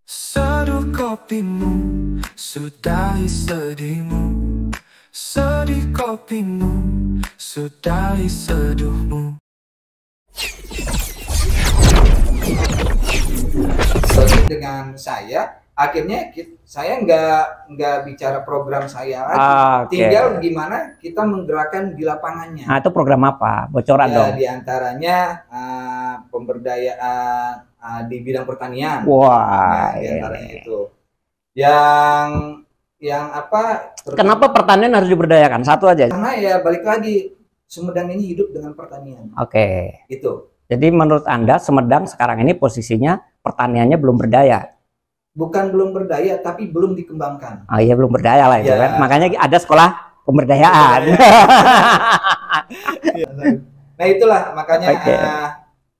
Seduh kopimu, sudahi sedihmu. Sedih kopimu, sudahi seduhmu. Dengan saya, akhirnya saya nggak bicara program saya lagi. Tinggal gimana kita menggerakkan di lapangannya. Nah, itu program apa? Bocoran ya, dong. Di antaranya pemberdayaan di bidang pertanian. Wah, Di antaranya itu. Yang apa? Kenapa pertanian harus diberdayakan? Satu aja. Karena ya balik lagi, Sumedang ini hidup dengan pertanian. Oke. Itu. Jadi menurut Anda Sumedang sekarang ini posisinya pertaniannya belum berdaya? Bukan belum berdaya, tapi belum dikembangkan. Oh iya, belum berdaya lah itu kan. Makanya ada sekolah pemberdayaan. Nah itulah makanya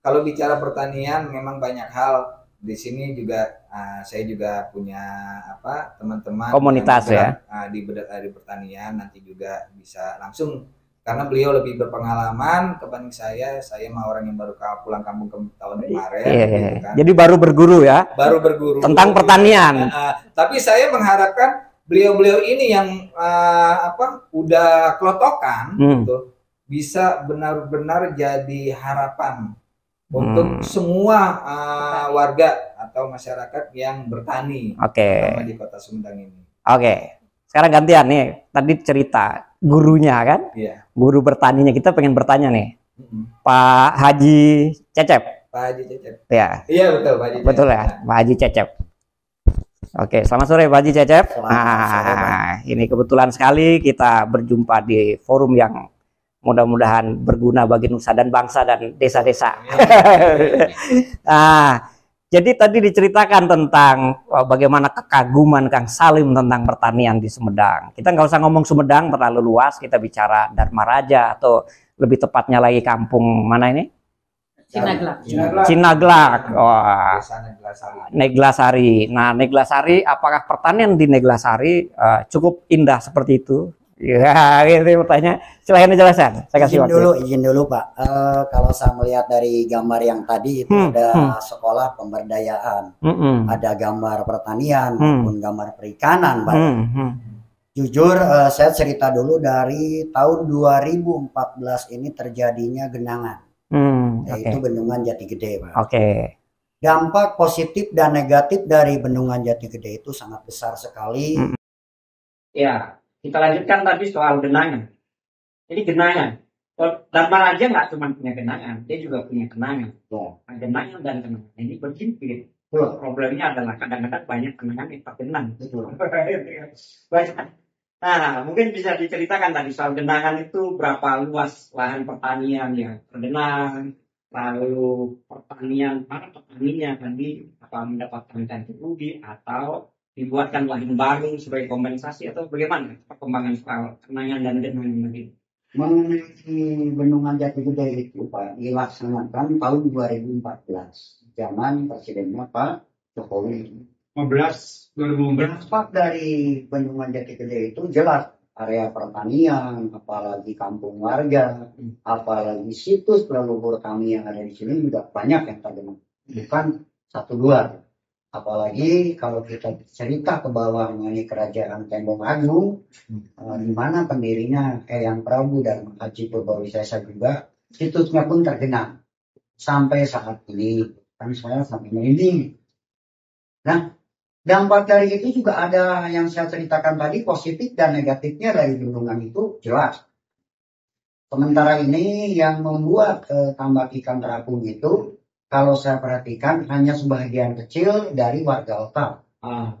kalau bicara pertanian memang banyak hal. Di sini juga saya juga punya teman-teman komunitas ya di pertanian, nanti juga bisa langsung, karena beliau lebih berpengalaman kebanding saya mah orang yang baru pulang kampung tahun kemarin. Gitu kan. Jadi baru berguru ya, baru berguru tentang pertanian. Tapi saya mengharapkan beliau-beliau ini yang udah kelotokan gitu, bisa benar-benar jadi harapan untuk semua warga atau masyarakat yang bertani di Kota Sumedang ini. Sekarang gantian nih, tadi cerita gurunya kan, guru bertaninya, kita pengen bertanya nih, Pak Haji Cecep. Pak Haji Cecep. Ya. Iya betul Pak Haji. Betul ya, Pak Haji Cecep. Selamat sore Pak Haji Cecep. Ini kebetulan sekali kita berjumpa di forum yang mudah-mudahan berguna bagi nusa dan bangsa dan desa-desa. Jadi tadi diceritakan tentang bagaimana kekaguman Kang Salim tentang pertanian di Sumedang. Kita nggak usah ngomong Sumedang terlalu luas, kita bicara Dharma Raja atau lebih tepatnya lagi kampung mana ini? Cinaglak. Wah. Neglasari. Nah, Neglasari, apakah pertanian di Neglasari cukup indah seperti itu? Ya, gitu bertanya. Silahkan dijelaskan. Saya kasih waktu. Izin dulu Pak. Kalau saya melihat dari gambar yang tadi itu ada sekolah pemberdayaan, ada gambar pertanian maupun gambar perikanan, Pak. Jujur, saya cerita dulu dari tahun 2014 ini terjadinya genangan, yaitu Bendungan Jati Gede, Pak. Dampak positif dan negatif dari Bendungan Jati Gede itu sangat besar sekali. Ya. Kita lanjutkan tadi soal genangan. Jadi genangan, Dharma Raja nggak cuma punya genangan, dia juga punya kenangan. Nah, genangan dan kenangan ini berhimpit. Problemnya adalah kadang-kadang banyak kenangan yang tergenang. Nah, mungkin bisa diceritakan tadi soal genangan itu berapa luas lahan pertanian yang tergenang, lalu pertanian para petaninya tadi apa mendapatkan ganti rugi atau dibuatkan lahan baru sebagai kompensasi atau bagaimana perkembangan soal kenangan dan genangan ini? Mengenai Bendungan Jati Gede itu Pak dilaksanakan tahun 2014, zaman presidennya Pak Jokowi. 2015. Dampak dari Bendungan Jati Gede itu jelas area pertanian, apalagi kampung warga, apalagi situs leluhur kami yang ada di sini juga banyak yang tergenang, bukan satu dua. Apalagi kalau kita cerita ke bawah mengenai kerajaan Tembong Agung, di mana pendirinya Eyang Prabu dan Haji Purbawisesa juga, situsnya pun tergenang sampai saat ini, kan saya sampai ini. Nah, dampak dari itu juga ada yang saya ceritakan tadi, positif dan negatifnya dari bendungan itu jelas. Sementara ini yang membuat tambak ikan terapung itu, kalau saya perhatikan hanya sebagian kecil dari warga lokal.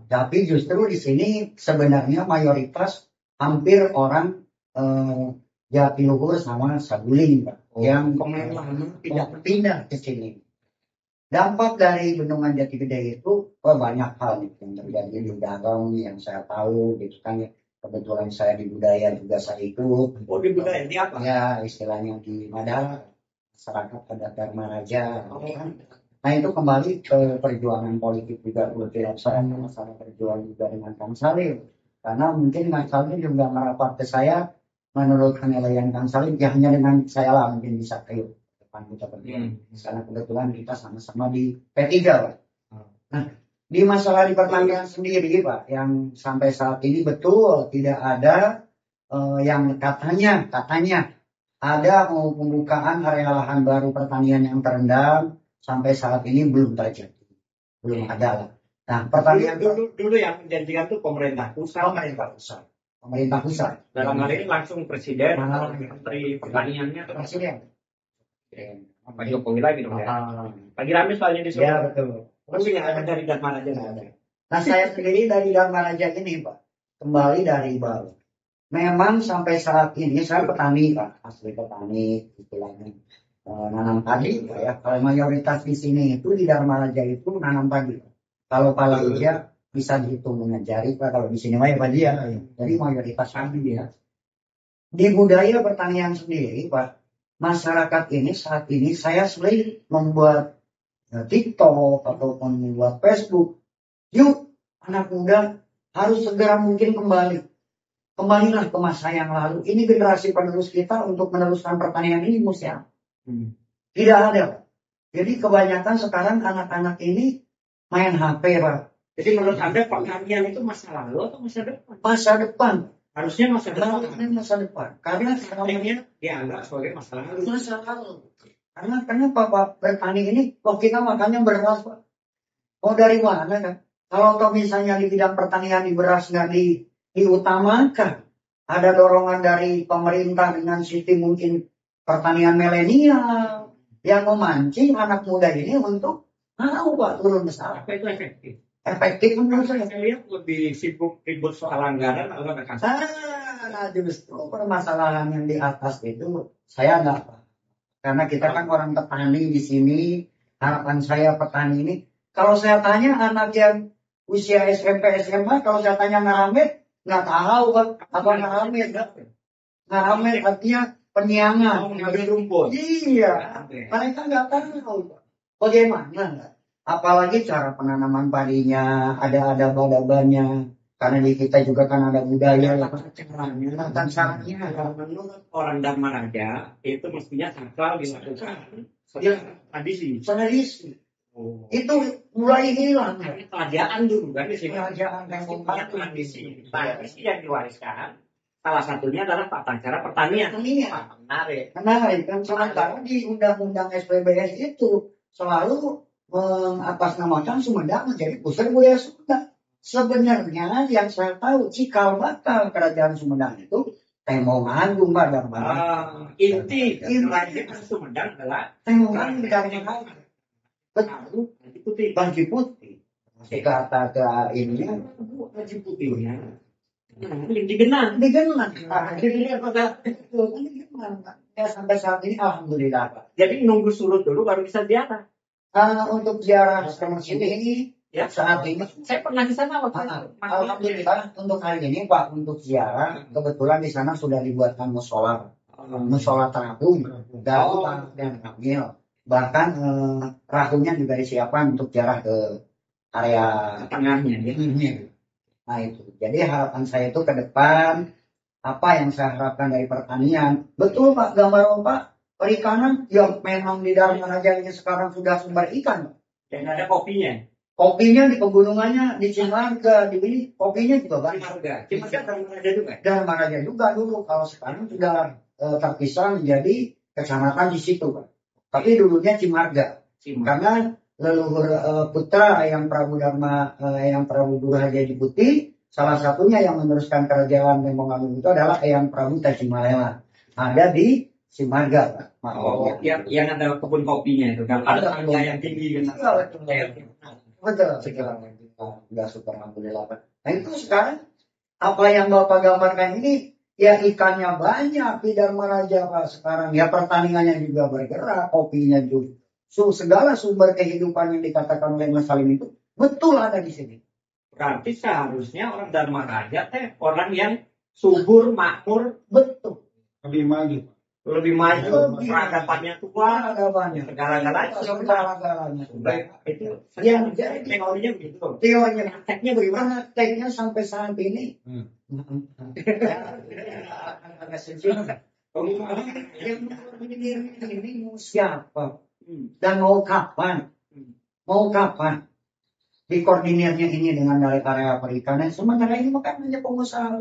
Tapi justru di sini sebenarnya mayoritas hampir orang Jatiluhur sama Saguling, yang tidak pindah ke sini. Dampak dari Bendungan Jati Gede itu banyak hal yang terjadi di dalam yang saya tahu gitu kan. Kebetulan saya di budaya juga saya ikut. Di budaya ini apa? Ya istilahnya di Madang. Masyarakat pada Dharma Raja. Nah itu kembali ke perjuangan politik juga kebetulan saya masalah perjuangan juga dengan Kang Salim, karena mungkin Kang Salim juga merapat ke saya menurut penilaian Kang Salim ya hanya dengan saya lah mungkin bisa ke depan kita berdua karena kebetulan kita sama-sama di P3. Nah Di masalah di pertanian sendiri Pak, yang sampai saat ini betul tidak ada yang katanya ada mau pembukaan area lahan baru pertanian yang terendam, sampai saat ini belum terjadi, belum ada lah. Nah, pertanian dulu yang menjanjikan itu pemerintah pusat. Pemerintah pusat. Dalam hal ini langsung presiden, menteri pertaniannya presiden. Pak Jokowi lagi dong ya. Lagi rame soalnya di Solo. Ya betul. Tapi yang ada dari Dharma Raja nggak ada. Nah, saya sendiri dari Dharma Raja ini Pak, kembali dari bawah. Memang sampai saat ini saya petani Pak, asli petani, istilahnya nanam padi Pak ya. Kalau mayoritas di sini itu di Dharma Raja itu nanam padi. Kalau palawija bisa dihitung dengan jari Pak, kalau di sini mah ya padi ya. Jadi mayoritas padi ya. Di budaya pertanian sendiri Pak, masyarakat ini saat ini saya sering membuat TikTok ataupun membuat Facebook. Yuk anak muda harus segera mungkin kembalilah ke masa yang lalu. Ini generasi penerus kita untuk meneruskan pertanian ini musia. Tidak ada. Jadi kebanyakan sekarang anak-anak ini main HP Pak. Jadi menurut Anda pertanian itu masa lalu atau masa depan? Masa depan. Harusnya masa depan. Masa depan. Karena sekarang dianggap sebagai masa lalu. Masa lalu. Karena Bapak petani ini, kok kita makannya beras Pak. Oh dari mana kan? Kalau misalnya di bidang pertanian di beras nggak diutamakan, ada dorongan dari pemerintah dengan sistem mungkin pertanian milenial yang memancing anak muda ini untuk Pak turun besar. Apa itu efektif? Efektif menurut saya. Saya lihat lebih sibuk ribut soal anggaran atau ada Nah, justru permasalahan yang di atas itu saya nggak. Karena kita kan orang petani di sini, harapan saya petani ini. Kalau saya tanya anak yang usia SMP, SMA, kalau saya tanya ngaramet, nggak tahu Pak. Apa ngaramet? Ngaramet artinya penyiangan. Mengambil rumput. Iya, mereka nggak tahu bagaimana. Apalagi cara penanaman padinya, ada adab-adabannya. Karena di kita juga kan ada budaya tentang caranya. Menurut orang Dharma Raja itu mestinya sakral dilakukan setelah tradisi. Oh. Itu mulai hilang. Kerajaan dulu kan di sini. Kerajaan yang membuat tradisi yang diwariskan. Salah satunya adalah tata cara pertanian. Menarik kan sementara di undang-undang SPBS itu selalu mengatasnamakan Sumedang menjadi pusat budaya Sunda. Sebenarnya yang saya tahu cikal bakal kerajaan Sumedang itu Temong Agung Pak Dharma. Inti kerajaan Sumedang adalah Temong Agung Dharma. Betul. Baju putih. Kata ke ininya baju putihnya. Digenang. Ya sampai saat ini alhamdulillah Pak. Jadi nunggu surut dulu baru bisa ziarah. Untuk ziarah masjid ini ya saat ini saya pernah di sana alhamdulillah untuk hari ini Pak untuk ziarah kebetulan di sana sudah dibuatkan musola terapung dan kamil bahkan rahunya juga disiapkan untuk ziarah ke area tengahnya ya. Nah itu jadi harapan saya itu ke depan apa yang saya harapkan dari pertanian betul Pak gambar Pak perikanan yang memang di Dharma Raja ini sekarang sudah sumber ikan dan ada kopinya. Kopinya di pegunungannya di Cimarga, di kopinya juga banyak. Cimarga Dharma Raja juga dulu. Kalau sekarang sudah terpisah menjadi kecamatan di situ, Pak. Tapi dulunya Cimarga. Karena leluhur putra yang Prabu Durhaja Putih, salah satunya yang meneruskan kerajaan Temong Agung itu adalah Eyang Prabu Tajimalela. Ada di Cimarga, Pak. Yang ada kebun kopinya itu. Ada tangga yang tinggi. Betul, sekarang nggak super alhamdulillah Pak. Nah itu sekarang apa yang Bapak gambarkan ini ya ikannya banyak di Dharma Raja Pak sekarang ya pertaniannya juga bergerak, kopinya juga. Segala sumber kehidupan yang dikatakan oleh Mas Salim itu betul ada di sini. Berarti seharusnya orang Dharma Raja orang yang subur, makmur, betul. Lebih maju, peradabannya tua, segala-galanya. Itu yang jadi teorinya begitu. Teorinya, prakteknya bagaimana? Prakteknya sampai saat ini. Yang ini siapa? Dan mau kapan? dikoordinirnya ini dengan area perikanan, sementara ini bukan hanya pengusaha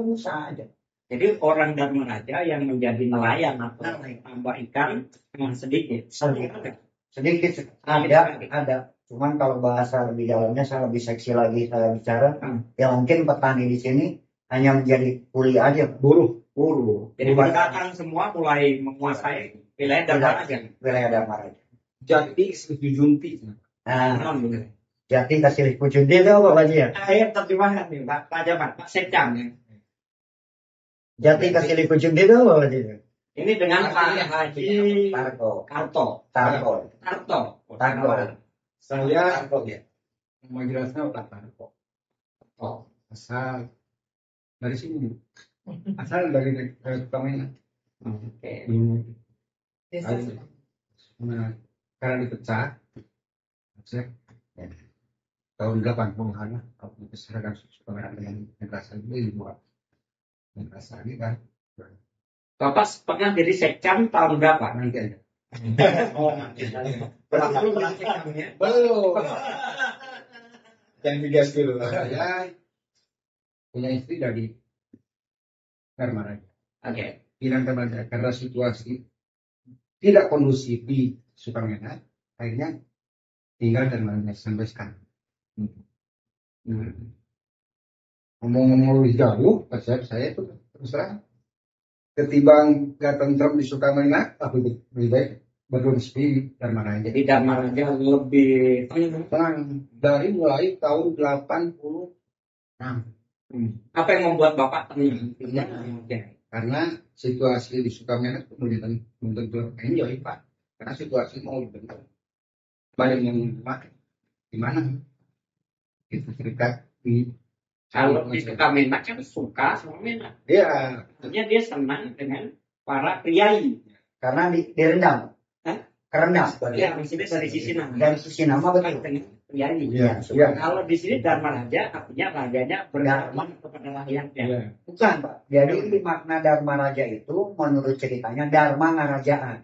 aja. Jadi orang Dharma Raja yang menjadi nelayan atau tambah ikan sedikit. Sedikit ada. Cuman kalau bahasa lebih dalamnya saya lebih seksi lagi saya bicara. Ya mungkin petani di sini hanya menjadi kuli aja, buruh. Jadi mereka semua mulai menguasai wilayah Dharma Raja. Jadi Junti. Jadi kasih Junti itu apa Pak Haji ya? Terjemahan nih Pak Secam ya. Jadi kasih Junti itu apa Pak Haji? Ini dengan Pak Haji Karto. Saya menjelaskan Tarto. Asal dari sini. Asal dari Kemenang. Oke. Karena dipecah, tahun 80-an aku diserahkan Kemenang dengan Negara ini buat Negara ini kan. Bapak pernah jadi sekcam tahun berapa? Nanti aja. Belum. Yang digas dulu. Saya punya istri dari Dharma Raja. Oke. Bilang karena situasi tidak kondusif di Sukamena, akhirnya tinggal Dharma Raja sampai sekarang. Ngomong-ngomong lebih jauh, saya itu terus terang ketimbang gak tentrem di Sukamena, aku lebih baik berdomisili Dharma Raja. Jadi Dharma Raja lebih tenang dari mulai tahun 80. Apa yang membuat Bapak tenang? Karena situasi di Sukamena itu belum enjoy Pak. Karena situasi mau dibentuk. Banyak yang gimana? Itu cerita di kalau di Sukamena kan suka sama Mena. Iya. Artinya dia senang dengan para priai. Karena direndam. Kerendam. Ya, maksudnya dari sisi nama. Dari sisi nama betul. Priai. Iya. Kalau di sini Dharma Raja, artinya rajanya berdharma kepada rakyatnya. Ya. Bukan Pak. Jadi makna Dharma Raja itu menurut ceritanya Dharma ngarajaan.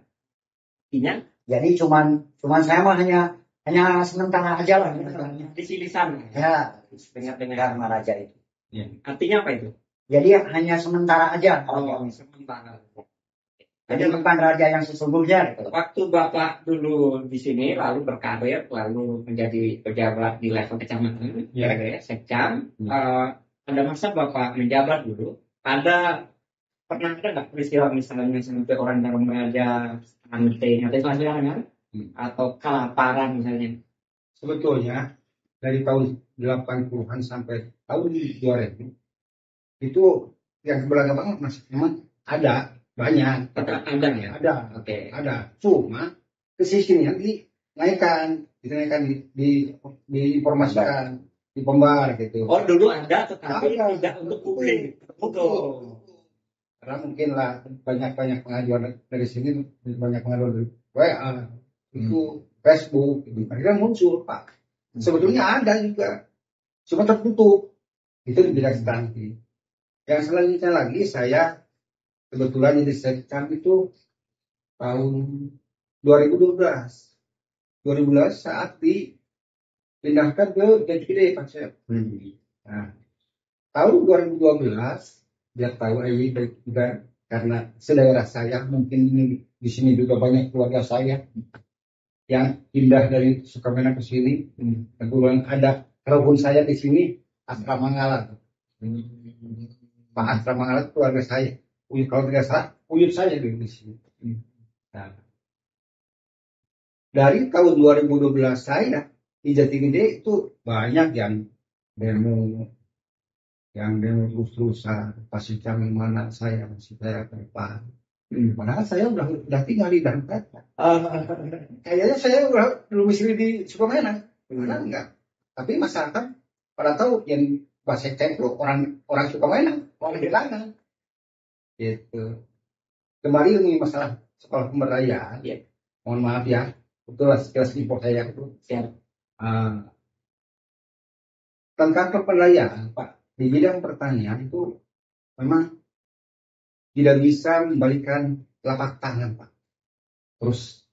Artinya? Jadi cuman saya mah hanya sementara aja lah. Di silisan. Ya. Dengan Dharma Raja itu. Ya. Artinya apa itu? Jadi hanya sementara aja. Sementara. Jadi bukan raja yang sesungguhnya. Waktu Bapak dulu di sini lalu berkarir, lalu menjadi pejabat di level kecamatan, sekcam. Pada masa Bapak menjabat dulu, pernah ada nggak peristiwa misalnya sampai orang dalam raja anting atau kelaparan misalnya? Sebetulnya dari tahun 80-an sampai tahun 2000 itu yang sebelah banget masih memang ada. Banyak. Ada ya? Ada. Oke. Ada. Cuma kesisinya dinaikkan, diinformasikan, dipembar gitu. Oh dulu ada, tetapi tidak untuk publik. Betul. Karena mungkin lah banyak pengajuan dari sini, banyak pengajuan dari WA, itu Facebook, akhirnya muncul Pak. Sebetulnya ada juga, cuma tertutup. Itu di bidang substansi. Yang selanjutnya lagi saya kebetulan jadi sekcam itu tahun 2012 saat dipindahkan ke Jati Gede Pak Chef. Nah, tahun 2012 dia tahu ini juga karena sedaerah saya mungkin di sini juga banyak keluarga saya yang pindah dari Sukamena ke sini. Kebetulan ada kalaupun saya di sini Asrama Ngalat. Pak Asrama Ngalat keluarga saya. Kalau tidak salah, uyut saya di sini. Nah, dari tahun 2012 saya di Jati Gede itu banyak yang demo terus-terusan, pasti cari mana saya masih saya depan. Padahal saya udah tinggal di Dharma. Kayaknya saya udah domisili di Sukamena, mana enggak? Tapi masyarakat pada tahu yang bahasa itu orang Sukamena, orang Bilangan. Gitu. Kembali ini masalah sekolah pemberdayaan. Ya. Mohon maaf ya, betul sekilas info saya itu. Tentang pemberdayaan, Pak, di bidang pertanian itu memang tidak bisa membalikan telapak tangan, Pak. Terus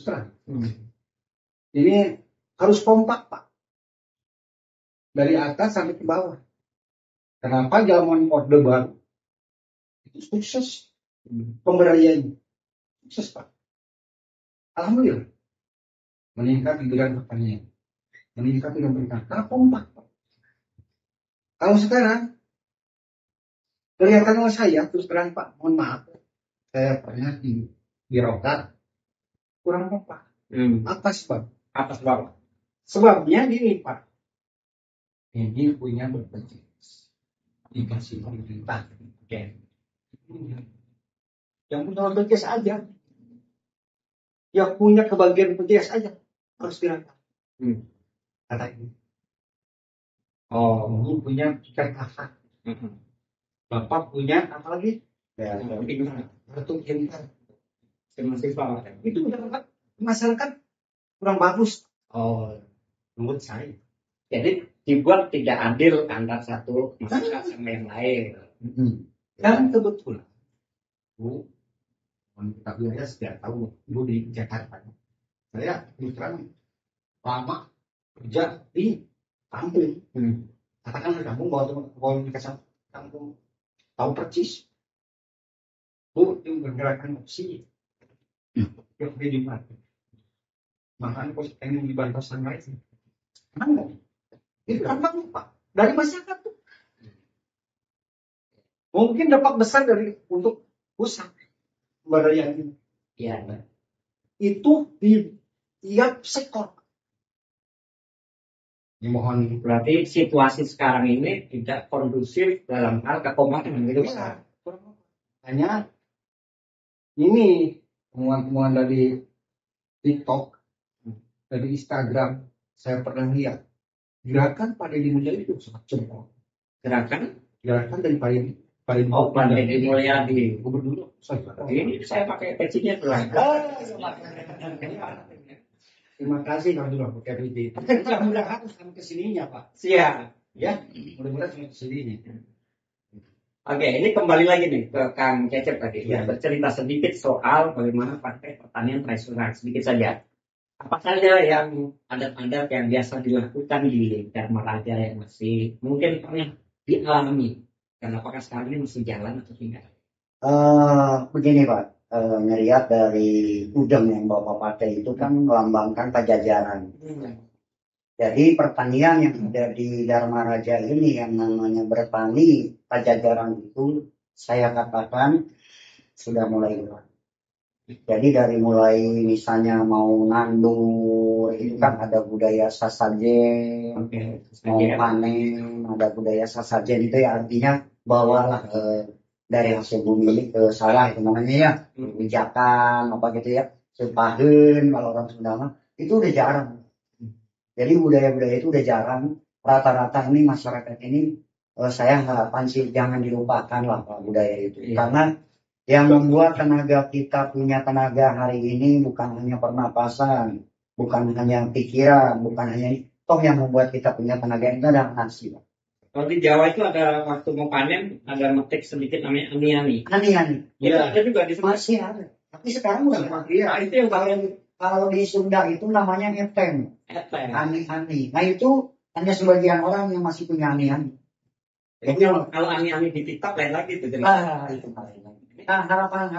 terang. Ini harus kompak, Pak. dari atas sampai ke bawah. Kenapa zaman Orde Baru itu sukses pemberdayaannya, sukses Pak. Alhamdulillah meningkat di bidang pertanian, meningkat di bidang pertanian. Karena kompak Pak. Kalau sekarang kelihatan oleh saya terus terang Pak, mohon maaf, saya pernah di birokrat kurang kompak. Apa sebab? Apa sebab? Sebabnya gini Pak, ini punya BPJS dikasih pemerintah. Oke. Yang punya BPJS aja, yang punya kebagian BPJS aja harus dirangkap. Kata ini. Ini punya tiket kakak. Bapak punya apa lagi? Ya, kartu pintar. mahasiswa. Itu masyarakat kurang bagus. Menurut saya. Jadi dibuat tidak adil antara satu masyarakat sama yang lain. Dan kebetulan, Bu, kita biasa sudah tahu, Bu di Jakarta. Saya terang lama kerja di kampung. Katakan di kampung, bawa di kampung, tahu persis. Bu, itu bergerakan opsi. Yang di mana? Makanya pos pengen dibantah sama itu. Kenapa? Itu gampang Pak. Dari masyarakat tuh. Mungkin dapat besar dari untuk pusat pemberdayaan ini. Iya. Itu di tiap sektor. Ya, mohon berarti situasi sekarang ini tidak kondusif dalam hal kekompakan gitu Pak. Hanya ini temuan-temuan dari TikTok, dari Instagram, saya pernah lihat gerakan Pak Deddy Mulyadi itu sangat jempol. Gerakan dari Pak Deddy Mulyadi gubernur. Ini saya pakai pecinya tuh. Terima kasih kalau sudah pakai peci. Mudah-mudahan sampai ke sininya Pak. Siap. Ya, mudah-mudahan sampai ke sininya. Oke, ini kembali lagi nih ke Kang Cecep tadi. Ya, bercerita sedikit soal bagaimana Partai Pertanian Tradisional, sedikit saja. Apa saja yang adat-adat yang biasa dilakukan di Dharma Raja yang masih mungkin pernah dialami, dan apakah sekarang ini masih jalan atau tidak? Begini Pak, ngelihat dari udang yang Bapak pakai itu kan melambangkan Pajajaran. Jadi pertanian yang ada di Dharma Raja ini yang namanya bertani Pajajaran itu saya katakan sudah mulai hilang. Jadi dari mulai misalnya mau nandur itu kan ada budaya sasajen, mau panen ada budaya sasajen, itu ya artinya bawalah dari hasil bumi ini ke sawah, itu namanya ya bijakan apa gitu ya, sepahen kalau orang Sunda itu udah jarang. Jadi budaya-budaya itu udah jarang. Rata-rata ini masyarakat ini saya harapan sih jangan dilupakan lah budaya itu. Karena yang membuat tenaga kita punya tenaga hari ini bukan hanya pernapasan, bukan hanya pikiran, bukan hanya toh yang membuat kita punya tenaga itu adalah nasi. Kalau di Jawa itu ada waktu mau panen ada metik sedikit namanya ani-ani. Ani-ani. Ya, ada juga di masih ada. Tapi sekarang udah mati. Nah, itu yang paling kalau di Sunda itu namanya eteng. Ani-ani. Nah itu hanya sebagian orang yang masih punya ani-ani. Jadi kalau ani-ani di TikTok lain lagi itu. Itu lain lagi. Nah, harapan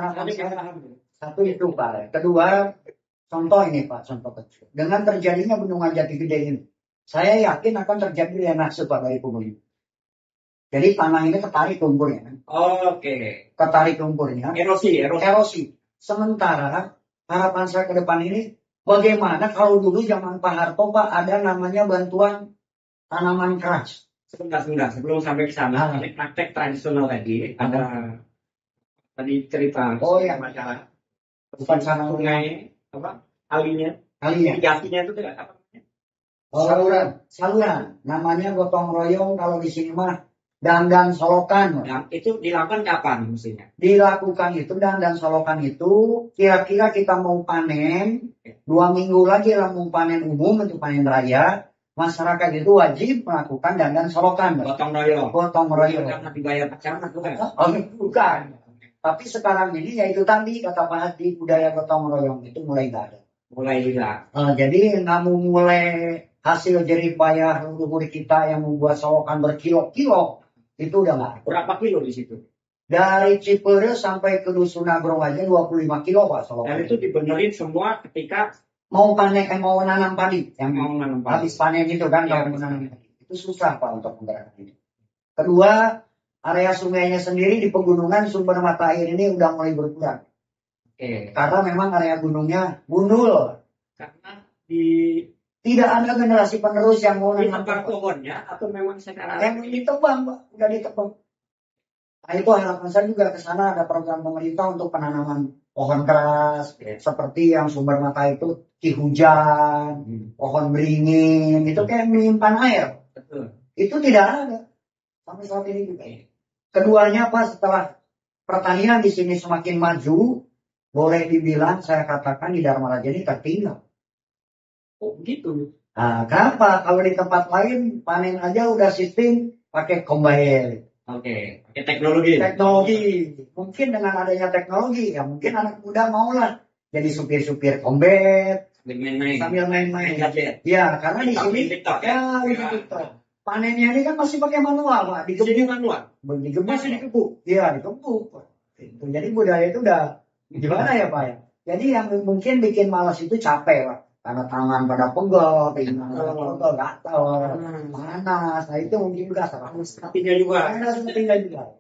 satu itu Pak. Kedua, contoh ini Pak, contoh kecil. Dengan terjadinya bendungan Jati Gede ini, saya yakin akan terjadi drainase Pak dari bumi. Jadi tanah ini ketarik lumpurnya. Oke. Ketarik lumpurnya. Erosi. Sementara harapan saya ke depan ini, bagaimana kalau dulu zaman Pak Harto Pak ada namanya bantuan tanaman keras. Sebentar. Sebelum sampai ke sana, ini praktek tradisional tadi ada. Tadi cerita masalah bukan sana sungai apa alinya irigasinya itu tidak apa saluran namanya gotong royong, kalau di sini mah dandan solokan. Nah, itu dilakukan kapan mestinya? Dilakukan itu dandan solokan itu kira-kira kita mau panen 2 minggu lagi lah mau panen umum untuk panen raya, masyarakat itu wajib melakukan dandan solokan. Gotong royong karena dibayar pecahan bukan. Tapi sekarang ini yaitu tadi kata Pak Hadi, budaya gotong royong itu mulai nggak ada. Mulai hilang. Jadi nggak mau mulai hasil jerih payah leluhur kita yang membuat selokan berkilo-kilo itu udah nggak. Berapa kilo di situ? Dari Cipere sampai ke Dusun Agrong aja 25 kilo Pak selokan. Dan itu dibenerin semua ketika mau nanam padi, yang mau nanam padi. habis panen itu kan kalau menanam padi. Itu susah Pak untuk menggerakkan itu. Kedua, area sungainya sendiri di pegunungan sumber mata air ini udah mulai berkurang. Karena memang area gunungnya gundul. Karena tidak ada generasi penerus yang mau nanam pohonnya atau memang sekarang yang ditebang Pak, udah ditebang. Nah itu harapan saya juga ke sana ada program pemerintah untuk penanaman pohon keras seperti yang sumber mata itu Cihujan, pohon beringin, itu kayak menyimpan air. Betul. Itu tidak ada sampai saat ini juga. Keduanya Pak, setelah pertanian di sini semakin maju, boleh dibilang saya katakan di Dharma Raja ini tertinggal. Oh gitu. Nah, kenapa? Kalau di tempat lain panen aja udah sistem pakai combine. Oke, pakai teknologi. Mungkin dengan adanya teknologi, ya mungkin anak muda maulah jadi supir-supir kombet sambil main-main. Ya, karena di sini TikTok, ya. TikTok. Panennya ini kan masih pakai manual, Pak. Masih digebuk. Iya, digebuk. Jadi budaya itu udah gimana ya, Pak ya? Jadi yang mungkin bikin malas itu capek, Pak. Karena tangan pada pegel, gatal, panas. Nah itu mungkin juga salah. Sepertinya juga.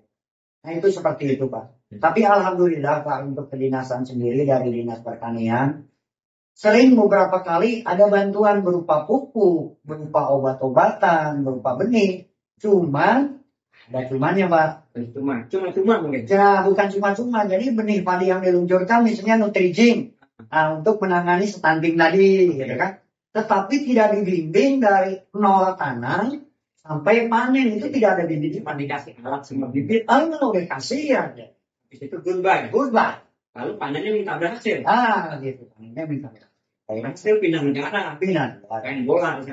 Nah itu seperti itu Pak. Tapi alhamdulillah Pak untuk kedinasan sendiri dari Dinas Pertanian sering beberapa kali ada bantuan berupa pupuk, berupa obat-obatan, berupa benih. Cuman ada cumannya Pak. Cuma mungkin. Ya bukan cuma-cuma. Jadi benih padi yang diluncurkan misalnya Nutrijing. Nah, untuk menangani stunting tadi, gitu kan. Tetapi tidak dibimbing dari nol tanam sampai panen itu tidak ada bimbing. Cuma dikasih alat sama bibit. Udah kasih ya. Itu goodbye. Lalu panennya minta berhasil. Gitu. Panennya minta berhasil. Hasil pindah negara. Kain bola.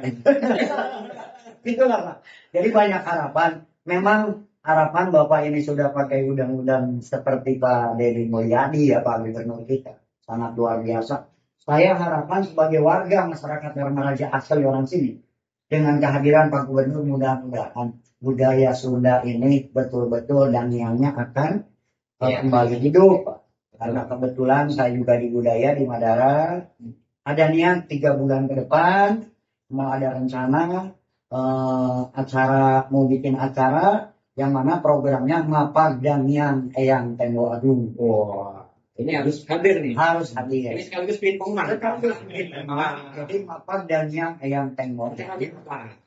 Itulah Pak. Jadi banyak harapan. Memang harapan Bapak ini sudah pakai undang-undang seperti Pak Deddy Mulyadi ya Pak Gubernur kita. Sangat luar biasa. Saya harapan sebagai warga masyarakat Dharma Raja asli orang sini. Dengan kehadiran Pak Gubernur mudah-mudahan budaya Sunda ini betul-betul dan niangnya akan kembali hidup. Karena kebetulan saya juga di budaya di Madara. Ada niat 3 bulan ke depan. Mau ada rencana mau bikin acara yang mana programnya Mapag dan Yang Eyang Tenggo Agung. Ini harus hadir nih. Harus hadir. Ini sekaligus pingpongan. Jadi Mapag dan Yang Eyang Tenggo.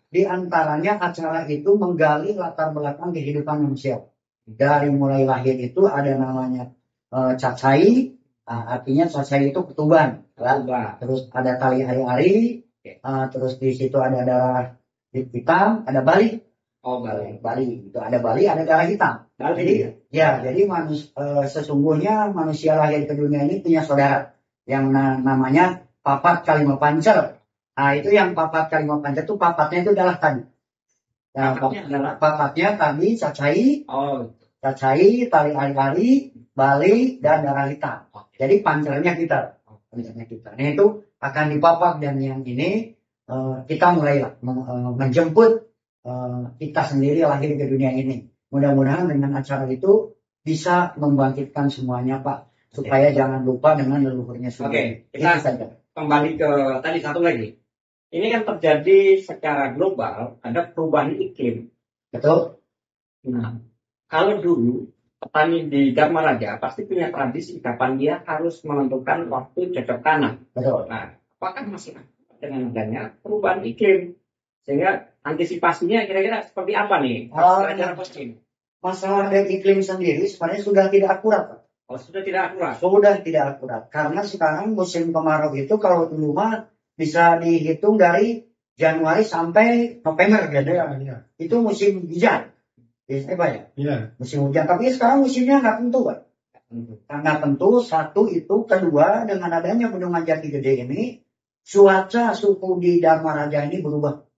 Di antaranya acara itu menggali latar belakang kehidupan manusia. Dari mulai lahir itu ada namanya cacai. Artinya cacai itu ketuban. Terus ada tali ari-ari. Terus di situ ada darah hitam. Ada Bali. Bali. Itu ada Bali, ada darah hitam. Jadi sesungguhnya manusia lahir ke dunia ini punya saudara yang namanya papat kalima pancer. Nah itu yang papat kalima pancer itu papatnya itu adalah tadi. Papatnya tadi cacai, tali ari-ari, Bali dan darah hitam. Jadi pancernya kita. Nah itu akan dipapak dan yang ini kita mulailah menjemput kita sendiri lahir ke dunia ini. Mudah-mudahan dengan acara itu bisa membangkitkan semuanya Pak. Supaya jangan lupa dengan leluhurnya sendiri. Kita kembali ke tadi satu lagi. Ini kan terjadi secara global, ada perubahan iklim. Betul. Nah, kalau dulu petani di Dharma Raja pasti punya tradisi kapan dia harus menentukan waktu cocok tanam. Betul. Nah, apakah masih dengan adanya perubahan iklim? Sehingga antisipasinya kira-kira seperti apa nih? Masalah dari iklim sendiri sebenarnya sudah tidak akurat, Pak. Sudah tidak akurat? Sudah tidak akurat. Karena sekarang musim kemarau itu kalau dulu mah bisa dihitung dari Januari sampai November. Ya. Itu musim hujan. Biasanya Pak ya? Iya. Musim hujan. Tapi sekarang musimnya nggak tentu, Pak. Karena tentu, satu itu. Kedua, dengan adanya Bendungan Jati Gede ini, cuaca suhu di Dharma Raja ini berubah.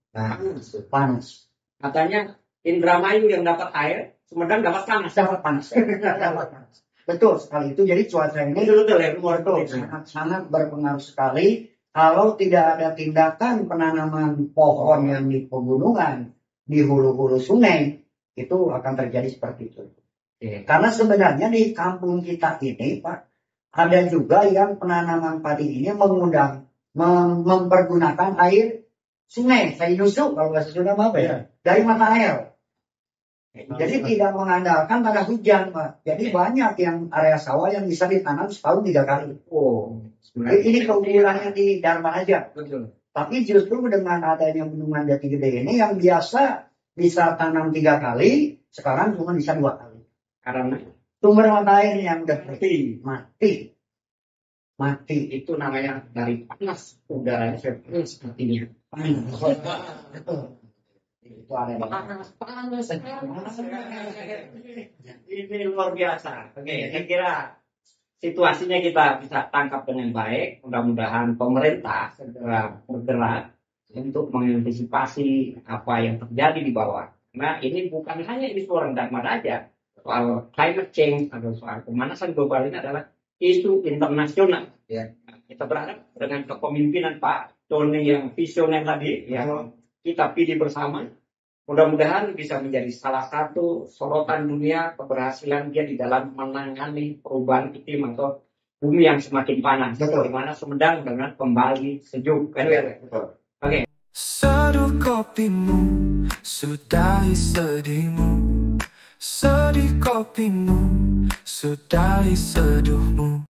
Panas. Katanya Indramayu yang dapat air, Sumedang dapat panas. Dapat panas. Betul sekali itu. Jadi cuaca ini betul ya, sangat berpengaruh sekali Kalau tidak ada tindakan penanaman pohon yang di pegunungan, di hulu-hulu sungai, itu akan terjadi seperti itu. Karena sebenarnya di kampung kita ini, Pak, ada juga yang penanaman padi ini mempergunakan air sungai, sayusu kalau bahasa Sunda apa ya, dari mata air. Jadi tidak mengandalkan pada hujan, Pak. Jadi banyak yang area sawah yang bisa ditanam setahun 3 kali. Ini keunggulannya di Dharma aja. Betul. Tapi justru dengan adanya bendungan Jati Gede ini yang biasa bisa tanam 3 kali, sekarang cuma bisa 2 kali. Karena sumber mata air yang udah mati. Itu namanya dari panas udaranya sepertinya. Itu ada panas. Ini luar biasa. Oke, saya kira situasinya kita bisa tangkap dengan baik. Mudah-mudahan pemerintah segera bergerak untuk mengantisipasi apa yang terjadi di bawah. Nah, ini bukan hanya isu rendang saja. Soal climate change atau soal pemanasan global ini adalah isu internasional. Ya. Kita berharap dengan kepemimpinan Pak Tony yang visioner tadi, yang kita pilih bersama, mudah-mudahan bisa menjadi salah satu sorotan dunia keberhasilan dia di dalam menangani perubahan iklim atau bumi yang semakin panas. Bagaimana Sumedang dengan kembali sejuk. Kan? Oke. Seduh kopimu, sudahi sedihmu. Sedih kopimu, sudahi seduhmu.